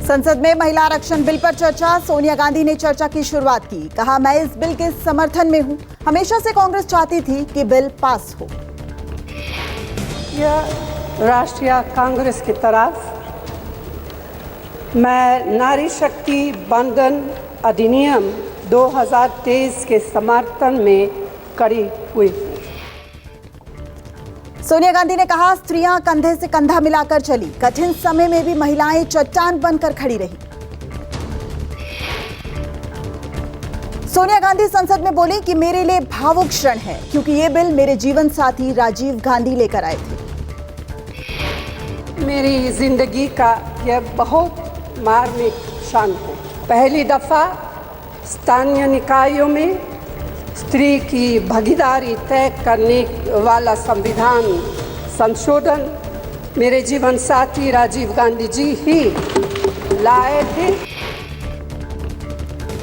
संसद में महिला आरक्षण बिल पर चर्चा। सोनिया गांधी ने चर्चा की शुरुआत की। कहा, मैं इस बिल के समर्थन में हूं। हमेशा से कांग्रेस चाहती थी कि बिल पास हो। यह राष्ट्रीय कांग्रेस की तरफ मैं नारी शक्ति बंधन अधिनियम 2023 के समर्थन में खड़ी हुई। सोनिया गांधी ने कहा, स्त्रियां कंधे से कंधा मिलाकर चली। कठिन समय में भी महिलाएं चट्टान बनकर खड़ी रही। सोनिया गांधी संसद में बोली कि मेरे लिए भावुक क्षण है, क्योंकि ये बिल मेरे जीवन साथी राजीव गांधी लेकर आए थे। मेरी जिंदगी का यह बहुत मार्मिक क्षण है। पहली दफा स्थानीय निकायों में स्त्री की भागीदारी तय करने वाला संविधान संशोधन मेरे जीवन साथी राजीव गांधी जी ही लाए थे।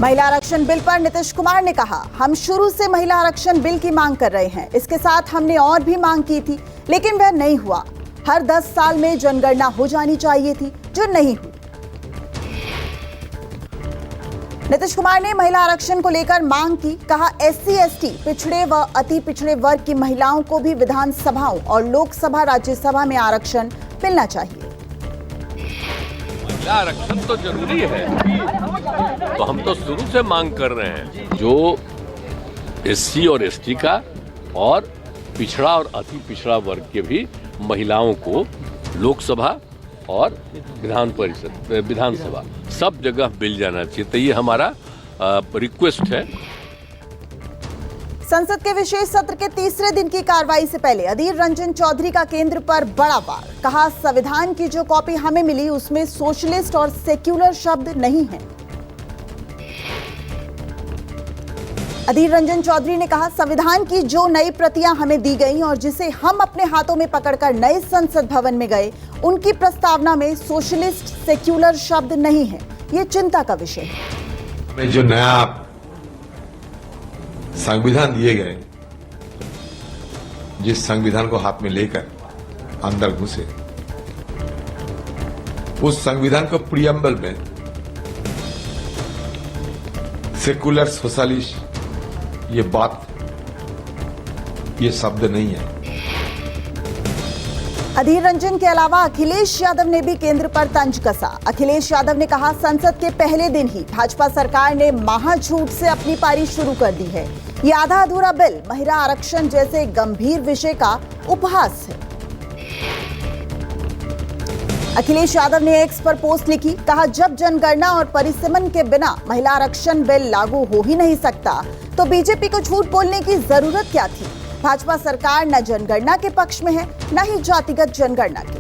महिला आरक्षण बिल पर नीतीश कुमार ने कहा, हम शुरू से महिला आरक्षण बिल की मांग कर रहे हैं। इसके साथ हमने और भी मांग की थी, लेकिन वह नहीं हुआ। हर 10 साल में जनगणना हो जानी चाहिए थी, जो नहीं हुई। नीतीश कुमार ने महिला आरक्षण को लेकर मांग की। कहा, SC, ST, पिछड़े व अति पिछड़े वर्ग की महिलाओं को भी विधानसभाओं और लोकसभा राज्यसभा में आरक्षण मिलना चाहिए। महिला आरक्षण तो जरूरी है, तो हम तो शुरू से मांग कर रहे हैं। जो SC और ST का और पिछड़ा और अति पिछड़ा वर्ग के भी महिलाओं को लोकसभा और विधानसभा सब जगह मिल जाना चाहिए। तो ये हमारा रिक्वेस्ट है। संसद के विशेष सत्र के तीसरे दिन की कार्रवाई से पहले अधीर रंजन चौधरी का केंद्र पर बड़ा वार। कहा, संविधान की जो कॉपी हमें मिली उसमें सोशलिस्ट और सेक्युलर शब्द नहीं है। अधीर रंजन चौधरी ने कहा, संविधान की जो नई प्रतियां हमें दी गई और जिसे हम अपने हाथों में पकड़कर नए संसद भवन में गए, उनकी प्रस्तावना में सोशलिस्ट सेक्युलर शब्द नहीं है। ये चिंता का विषय है। हमें जो नया संविधान दिए गए, जिस संविधान को हाथ में लेकर अंदर घुसे, उस संविधान को प्रियम्बल में सेकुलर सोशलिस्ट ये बात, ये शब्द नहीं है। अधीर रंजन के अलावा अखिलेश यादव ने भी केंद्र पर तंज कसा। अखिलेश यादव ने कहा, संसद के पहले दिन ही भाजपा सरकार ने महाझूठ से अपनी पारी शुरू कर दी है। ये आधा अधूरा बिल महिला आरक्षण जैसे गंभीर विषय का उपहास है। अखिलेश यादव ने एक्स पर पोस्ट लिखी। कहा, जब जनगणना और परिसीमन के बिना महिला आरक्षण बिल लागू हो ही नहीं सकता, तो बीजेपी को झूठ बोलने की जरूरत क्या थी। भाजपा सरकार न जनगणना के पक्ष में है, न ही जातिगत जनगणना के।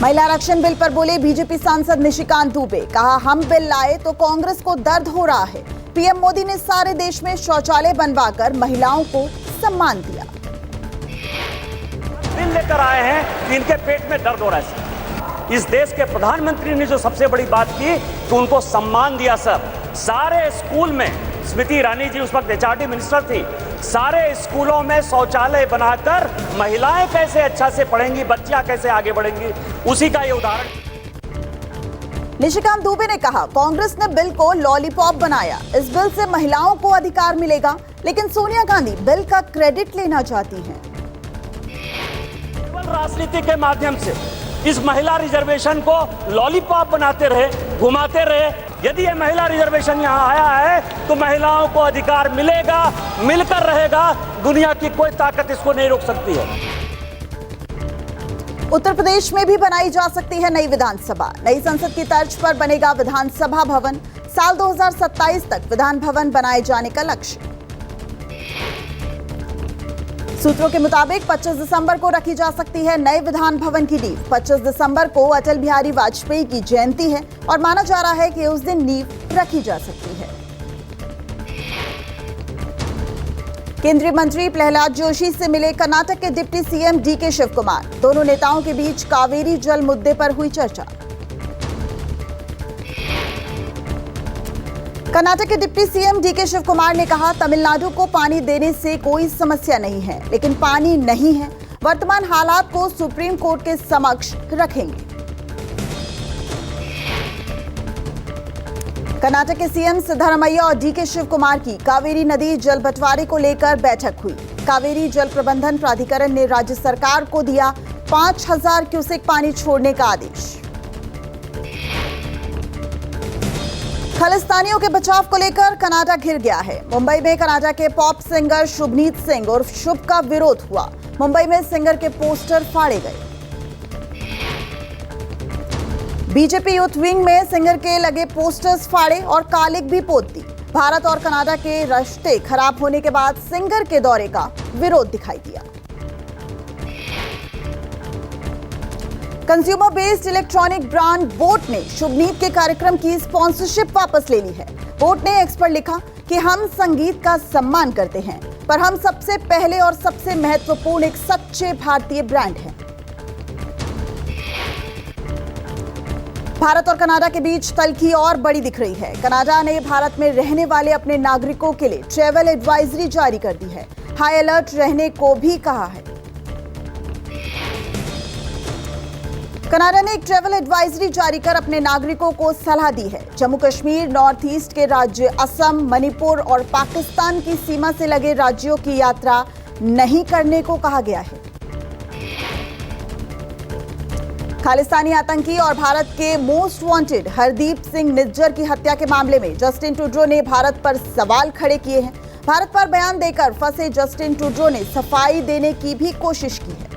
महिला आरक्षण बिल पर बोले बीजेपी सांसद निशिकांत दुबे। कहा, हम बिल लाए तो कांग्रेस को दर्द हो रहा है। पीएम मोदी ने सारे देश में शौचालय बनवाकर महिलाओं को सम्मान दिया। बिल लेकर आए हैं कि इनके पेट में दर्द हो रहा है। इस देश के प्रधानमंत्री ने जो सबसे बड़ी बात की कि उनको सम्मान दिया। सर, सारे स्कूल में, स्मृति ईरानी जी उस वक्त HRD मिनिस्टर थी, सारे स्कूलों में शौचालय बनाकर महिलाएं कैसे अच्छा से पढ़ेंगी, बच्चियां कैसे आगे बढ़ेंगी, उसी का ये उदाहरण। निशिकांत दुबे ने कहा, कांग्रेस ने बिल को लॉलीपॉप बनाया। इस बिल से महिलाओं को अधिकार मिलेगा, लेकिन सोनिया गांधी बिल का क्रेडिट लेना चाहती हैं। केवल राजनीति के माध्यम से इस महिला रिजर्वेशन को लॉलीपॉप बनाते रहे, घुमाते रहे। यदि ये महिला रिजर्वेशन यहाँ आया है तो महिलाओं को अधिकार मिलेगा, मिलकर रहेगा। दुनिया की कोई ताकत इसको नहीं रोक सकती है। उत्तर प्रदेश में भी बनाई जा सकती है नई विधानसभा। नई संसद की तर्ज पर बनेगा विधानसभा भवन। साल 2027 तक विधान भवन बनाए जाने का लक्ष्य। सूत्रों के मुताबिक 25 दिसंबर को रखी जा सकती है नए विधान भवन की नींव। 25 दिसंबर को अटल बिहारी वाजपेयी की जयंती है और माना जा रहा है कि उस दिन नींव रखी जा सकती है। केंद्रीय मंत्री प्रहलाद जोशी से मिले कर्नाटक के deputy CM DK Shiv Kumar. दोनों नेताओं के बीच कावेरी जल मुद्दे पर हुई चर्चा। कर्नाटक के deputy CM DK Shiv Kumar ने कहा, तमिलनाडु को पानी देने से कोई समस्या नहीं है, लेकिन पानी नहीं है। वर्तमान हालात को सुप्रीम कोर्ट के समक्ष रखेंगे। कर्नाटक के सीएम सिद्धरामैया और डीके शिव कुमार की कावेरी नदी जल बंटवारे को लेकर बैठक हुई। कावेरी जल प्रबंधन प्राधिकरण ने राज्य सरकार को दिया 5000 क्यूसेक पानी छोड़ने का आदेश। खालिस्तानियों के बचाव को लेकर कनाडा घिर गया है। मुंबई में कनाडा के पॉप सिंगर शुभनीत सिंह उर्फ शुभ का विरोध हुआ। मुंबई में सिंगर के पोस्टर फाड़े गए। बीजेपी यूथ विंग में सिंगर के लगे पोस्टर्स फाड़े और कालिक भी पोत दी। भारत और कनाडा के रिश्ते खराब होने के बाद सिंगर के दौरे का विरोध दिखाई दिया। Consumer based electronic brand boat ने शुभनीत के कार्यक्रम की स्पॉन्सरशिप वापस ले ली है। बोट ने एक्स पर लिखा कि हम संगीत का सम्मान करते हैं, पर हम सबसे पहले और सबसे महत्वपूर्ण एक सच्चे भारतीय ब्रांड हैं। भारत और कनाडा के बीच तल्खी और बड़ी दिख रही है। कनाडा ने भारत में रहने वाले अपने नागरिकों के लिए ट्रैवल एडवाइजरी जारी कर दी है। हाई अलर्ट रहने को भी कहा है। कनाडा ने एक ट्रैवल एडवाइजरी जारी कर अपने नागरिकों को सलाह दी है। जम्मू कश्मीर, नॉर्थ ईस्ट के राज्य असम, मणिपुर और पाकिस्तान की सीमा से लगे राज्यों की यात्रा नहीं करने को कहा गया है। खालिस्तानी आतंकी और भारत के मोस्ट वांटेड हरदीप सिंह निज्जर की हत्या के मामले में जस्टिन ट्रूडो ने भारत पर सवाल खड़े किए हैं। भारत पर बयान देकर फंसे जस्टिन ट्रूडो ने सफाई देने की भी कोशिश की है।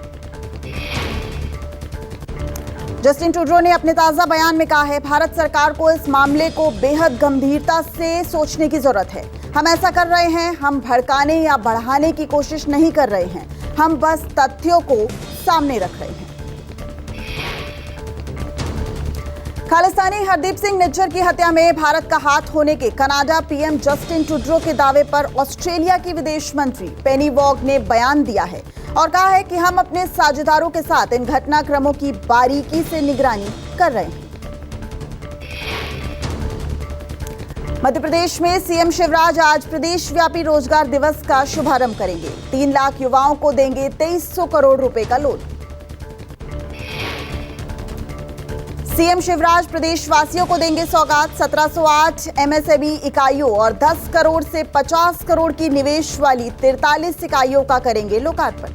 जस्टिन ट्रूडो ने अपने ताजा बयान में कहा है, भारत सरकार को इस मामले को बेहद गंभीरता से सोचने की जरूरत है। हम ऐसा कर रहे हैं, हम भड़काने या बढ़ाने की कोशिश नहीं कर रहे हैं, हम बस तथ्यों को सामने रख रहे हैं। खालिस्तानी हरदीप सिंह निज्जर की हत्या में भारत का हाथ होने के कनाडा पीएम जस्टिन ट्रूडो के दावे पर ऑस्ट्रेलिया की विदेश मंत्री पेनी वॉग ने बयान दिया है और कहा है कि हम अपने साझेदारों के साथ इन घटनाक्रमों की बारीकी से निगरानी कर रहे हैं। मध्य प्रदेश में सीएम शिवराज आज प्रदेश व्यापी रोजगार दिवस का शुभारंभ करेंगे। 3 लाख युवाओं को देंगे 2300 करोड़ रुपए का लोन। सीएम शिवराज प्रदेशवासियों को देंगे सौगात। 1708 एमएसएमई इकाइयों और 10 करोड़ से 50 करोड़ की निवेश वाली 43 इकाइयों का करेंगे लोकार्पण।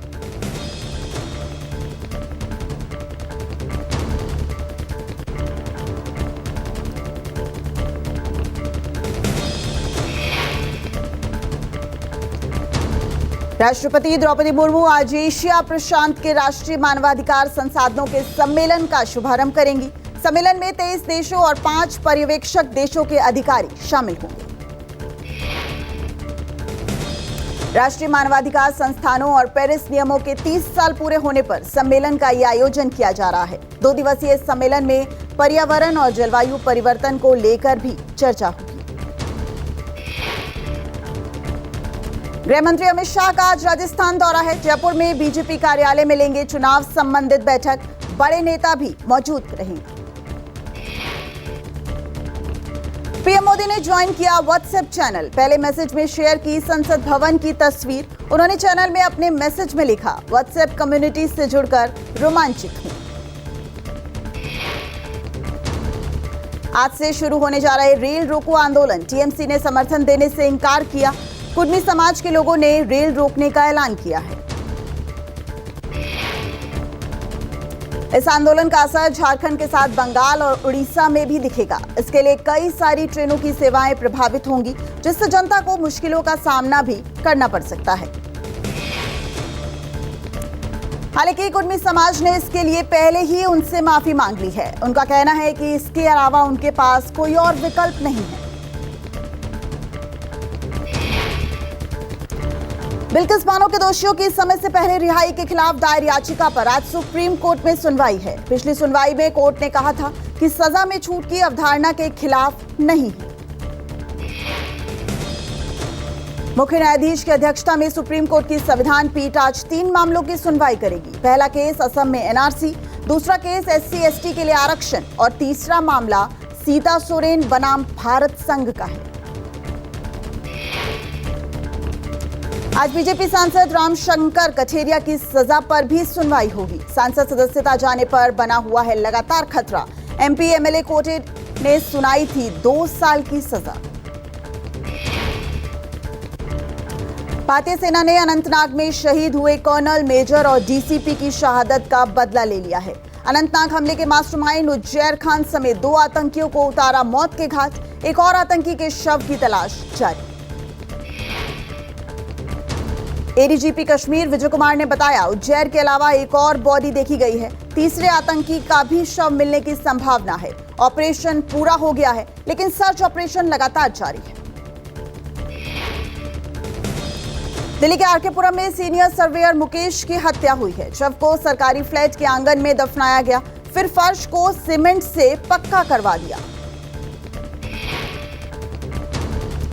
राष्ट्रपति द्रौपदी मुर्मू आज एशिया प्रशांत के राष्ट्रीय मानवाधिकार संसाधनों के सम्मेलन का शुभारंभ करेंगी। सम्मेलन में 23 देशों और 5 पर्यवेक्षक देशों के अधिकारी शामिल होंगे। राष्ट्रीय मानवाधिकार संस्थानों और पेरिस नियमों के 30 साल पूरे होने पर सम्मेलन का यह आयोजन किया जा रहा है। 2 दिवसीय इस सम्मेलन में पर्यावरण और जलवायु परिवर्तन को लेकर भी चर्चा होगी। गृह मंत्री अमित शाह का आज राजस्थान दौरा है। जयपुर में बीजेपी कार्यालय में लेंगे चुनाव संबंधित बैठक। बड़े नेता भी मौजूद रहेंगे। पीएम मोदी ने ज्वाइन किया व्हाट्सएप चैनल। पहले मैसेज में शेयर की संसद भवन की तस्वीर। उन्होंने चैनल में अपने मैसेज में लिखा, व्हाट्सएप कम्युनिटी से जुड़कर रोमांचित हूं। आज से शुरू होने जा रहे रेल रोको आंदोलन, टीएमसी ने समर्थन देने से इनकार किया। कुर्मी समाज के लोगों ने रेल रोकने का ऐलान किया है। इस आंदोलन का असर झारखंड के साथ बंगाल और उड़ीसा में भी दिखेगा। इसके लिए कई सारी ट्रेनों की सेवाएं प्रभावित होंगी, जिससे जनता को मुश्किलों का सामना भी करना पड़ सकता है। हालांकि कुर्मी समाज ने इसके लिए पहले ही उनसे माफी मांग ली है। उनका कहना है कि इसके अलावा उनके पास कोई और विकल्प नहीं है। बिल्किस बानो के दोषियों की समय से पहले रिहाई के खिलाफ दायर याचिका पर आज सुप्रीम कोर्ट में सुनवाई है। पिछली सुनवाई में कोर्ट ने कहा था कि सजा में छूट की अवधारणा के खिलाफ नहीं है। मुख्य न्यायाधीश की अध्यक्षता में सुप्रीम कोर्ट की संविधान पीठ आज 3 मामलों की सुनवाई करेगी। पहला केस असम में एनआरसी, दूसरा केस SC/ST के लिए आरक्षण और तीसरा मामला सीता सोरेन बनाम भारत संघ का है। आज बीजेपी सांसद रामशंकर कठेरिया की सजा पर भी सुनवाई होगी। सांसद सदस्यता जाने पर बना हुआ है लगातार खतरा। एमपी एमएलए कोर्ट ने सुनाई थी 2 साल की सजा। भारतीय सेना ने अनंतनाग में शहीद हुए कर्नल, मेजर और डीसीपी की शहादत का बदला ले लिया है। अनंतनाग हमले के मास्टरमाइंड उज्जैर खान समेत 2 आतंकियों को उतारा मौत के घाट। एक और आतंकी के शव की तलाश जारी। एडीजीपी कश्मीर विजय कुमार ने बताया, उज्जैर के अलावा एक और बॉडी देखी गई है। तीसरे आतंकी का भी शव मिलने की संभावना है। ऑपरेशन पूरा हो गया है, लेकिन सर्च ऑपरेशन लगातार जारी है। दिल्ली के आरकेपुरम में सीनियर सर्वेयर मुकेश की हत्या हुई है। शव को सरकारी फ्लैट के आंगन में दफनाया गया, फिर फर्श को सीमेंट से पक्का करवा दिया।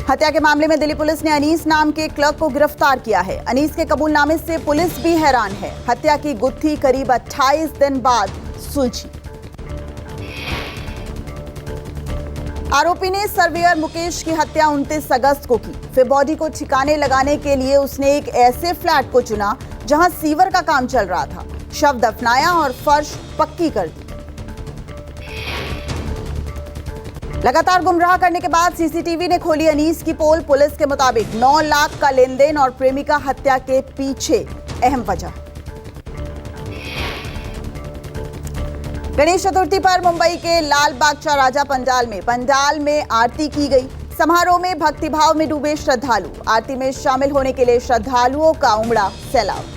हत्या के मामले में दिल्ली पुलिस ने अनीस नाम के क्लर्क को गिरफ्तार किया है। अनीस के कबूलनामे से पुलिस भी हैरान है। हत्या की गुत्थी करीब 28 दिन बाद सुलझी। आरोपी ने सर्वेयर मुकेश की हत्या 29 अगस्त को की। फिर बॉडी को ठिकाने लगाने के लिए उसने एक ऐसे फ्लैट को चुना जहां सीवर का काम चल रहा था। शव दफनाया और फर्श पक्की कर दी। लगातार गुमराह करने के बाद सीसीटीवी ने खोली अनीस की पोल। पुलिस के मुताबिक 9 लाख का लेन देन और प्रेमिका हत्या के पीछे अहम वजह। गणेश चतुर्थी पर मुंबई के लाल बागचा राजा पंडाल में आरती की गई। समारोह में भक्तिभाव में डूबे श्रद्धालु। आरती में शामिल होने के लिए श्रद्धालुओं का उमड़ा सैलाब।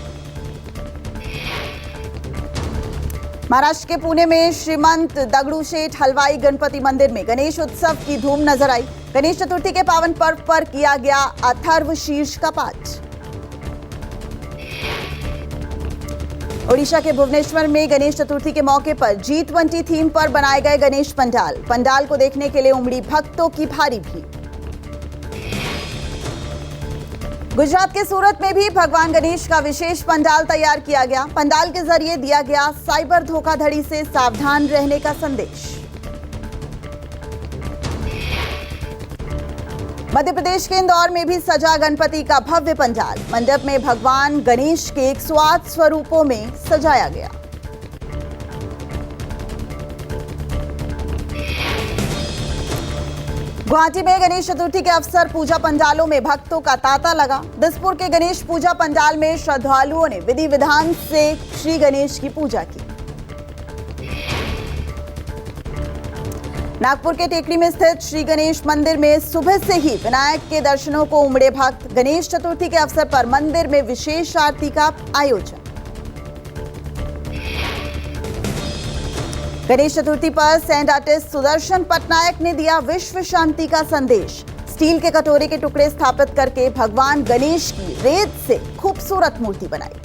महाराष्ट्र के पुणे में श्रीमंत दगड़ूशेठ हलवाई गणपति मंदिर में गणेश उत्सव की धूम नजर आई। गणेश चतुर्थी के पावन पर्व पर किया गया अथर्व शीर्ष का पाठ। ओडिशा के भुवनेश्वर में गणेश चतुर्थी के मौके पर G20 थीम पर बनाए गए गणेश पंडाल को देखने के लिए उमड़ी भक्तों की भारी भीड़। गुजरात के सूरत में भी भगवान गणेश का विशेष पंडाल तैयार किया गया। पंडाल के जरिए दिया गया साइबर धोखाधड़ी से सावधान रहने का संदेश। मध्य प्रदेश के इंदौर में भी सजा गणपति का भव्य पंडाल। मंडप में भगवान गणेश के 108 स्वरूपों में सजाया गया। गुवाहाटी में गणेश चतुर्थी के अवसर पूजा पंडालों में भक्तों का तांता लगा। दिसपुर के गणेश पूजा पंडाल में श्रद्धालुओं ने विधि विधान से श्री गणेश की पूजा की। नागपुर के टेकड़ी में स्थित श्री गणेश मंदिर में सुबह से ही विनायक के दर्शनों को उमड़े भक्त। गणेश चतुर्थी के अवसर पर मंदिर में विशेष आरती का आयोजन। गणेश चतुर्थी पर सैंड आर्टिस्ट सुदर्शन पटनायक ने दिया विश्व शांति का संदेश। स्टील के कटोरे के टुकड़े स्थापित करके भगवान गणेश की रेत से खूबसूरत मूर्ति बनाई।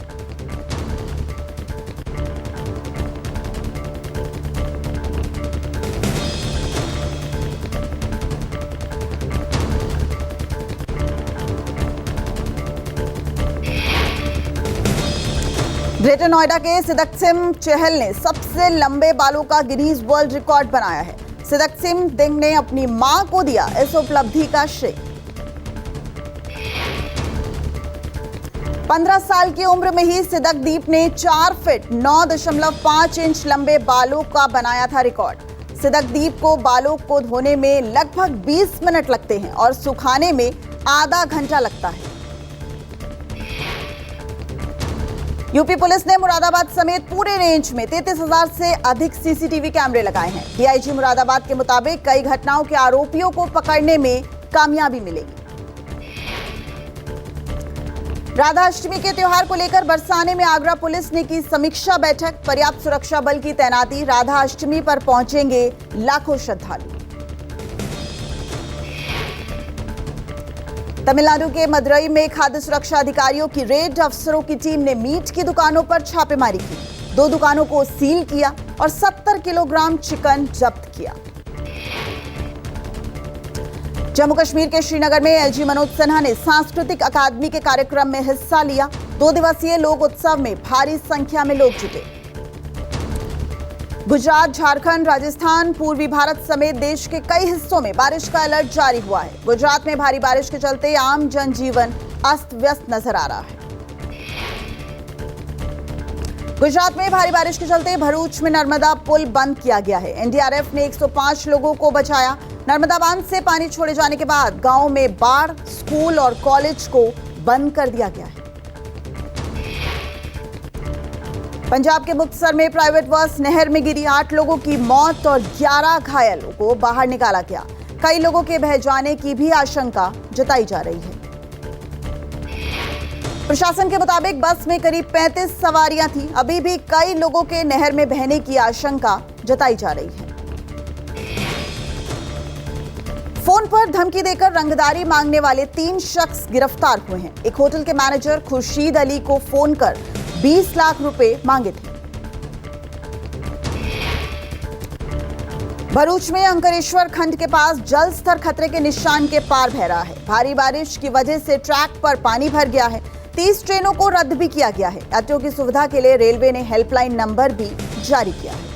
ग्रेटर नोएडा के सिदक्सिम चहल ने सबसे लंबे बालों का गिनीज वर्ल्ड रिकॉर्ड बनाया है। सिदक्सिम दिंग ने अपनी मां को दिया इस उपलब्धि का श्रेय। 15 साल की उम्र में ही सिदकदीप ने 4 फीट 9.5 इंच लंबे बालों का बनाया था रिकॉर्ड। सिदकदीप को बालों को धोने में लगभग 20 मिनट लगते हैं और सुखाने में आधा घंटा लगता है। यूपी पुलिस ने मुरादाबाद समेत पूरे रेंज में 33,000 से अधिक सीसीटीवी कैमरे लगाए हैं। डीआईजी मुरादाबाद के मुताबिक कई घटनाओं के आरोपियों को पकड़ने में कामयाबी मिलेगी। राधाअष्टमी के त्योहार को लेकर बरसाने में आगरा पुलिस ने की समीक्षा बैठक। पर्याप्त सुरक्षा बल की तैनाती। राधाअष्टमी पर पहुंचेंगे लाखों श्रद्धालु। तमिलनाडु के मदुरई में खाद्य सुरक्षा अधिकारियों की रेड। अफसरों की टीम ने मीट की दुकानों पर छापेमारी की। 2 दुकानों को सील किया और 70 किलोग्राम चिकन जब्त किया। जम्मू कश्मीर के श्रीनगर में एलजी मनोज सिन्हा ने सांस्कृतिक अकादमी के कार्यक्रम में हिस्सा लिया। 2 दिवसीय लोक उत्सव में भारी संख्या में लोग जुटे। गुजरात, झारखंड, राजस्थान, पूर्वी भारत समेत देश के कई हिस्सों में बारिश का अलर्ट जारी हुआ है। गुजरात में भारी बारिश के चलते आम जनजीवन अस्त व्यस्त नजर आ रहा है। गुजरात में भारी बारिश के चलते भरूच में नर्मदा पुल बंद किया गया है। एनडीआरएफ ने 105 लोगों को बचाया। नर्मदा बांध से पानी छोड़े जाने के बाद गांव में बाढ़, स्कूल और कॉलेज को बंद कर दिया गया है। पंजाब के मुक्तसर में प्राइवेट बस नहर में गिरी, 8 लोगों की मौत और 11 घायलों को बाहर निकाला गया। कई लोगों के बह जाने की भी आशंका जताई जा रही है। प्रशासन के मुताबिक बस में करीब 35 सवारियां थी। अभी भी कई लोगों के नहर में बहने की आशंका जताई जा रही है। फोन पर धमकी देकर रंगदारी मांगने वाले 3 शख्स गिरफ्तार हुए हैं। एक होटल के मैनेजर खुर्शीद अली को फोन कर 20 लाख रुपए मांगे थे। भरूच में अंकरेश्वर खंड के पास जल स्तर खतरे के निशान के पार बह रहा है। भारी बारिश की वजह से ट्रैक पर पानी भर गया है। 30 ट्रेनों को रद्द भी किया गया है। यात्रियों की सुविधा के लिए रेलवे ने हेल्पलाइन नंबर भी जारी किया है।